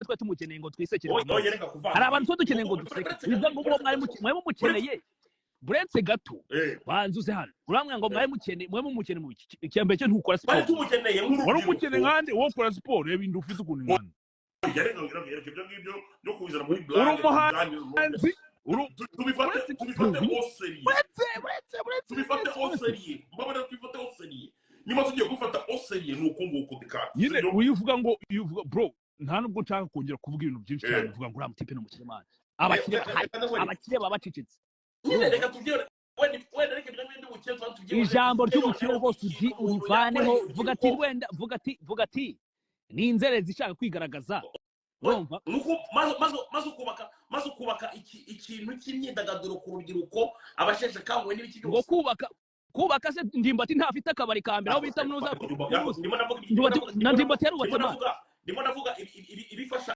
twe tumukeneye ngo twisekere hari abantu twe dukeneye ngo duseke bivuga ngo mwe mukeneye buretse gato banzuze hano uramwe ngo mwe mukeneye mu cyambere cyo ntukora siporo tumukeneye wari umukeneye nkande wo gukora siporo reba indu ufite ukuntu nkande byo kuzana muri umuhanzi tubifate oseriye mbabara tubifate oseriye nyuma tugiye gufata oseriye nuko nguko dikati nyine uyivuga ngo bro nta nubwo nshaka kongera kuvuga ibintu byinshi cyane uvuga ngo uramutipe no mukire mana abakire babacicitse nyine reka tubyere wenda reka byo gukira tugiye ijambo ry'umukire rwose urivaneho vuga ati ni inzerezi ishaka kwigaragaza urumva nuko maze kubaka ikintu cy'imyidagaduro ku rubyiruko abasheshe kangwe n'ibiki ngo kubaka se ndimbati ntafite akabari ka mbere aho bita munuza ndimo navuga ndimbati yarubatse ndimo navuga ibifasha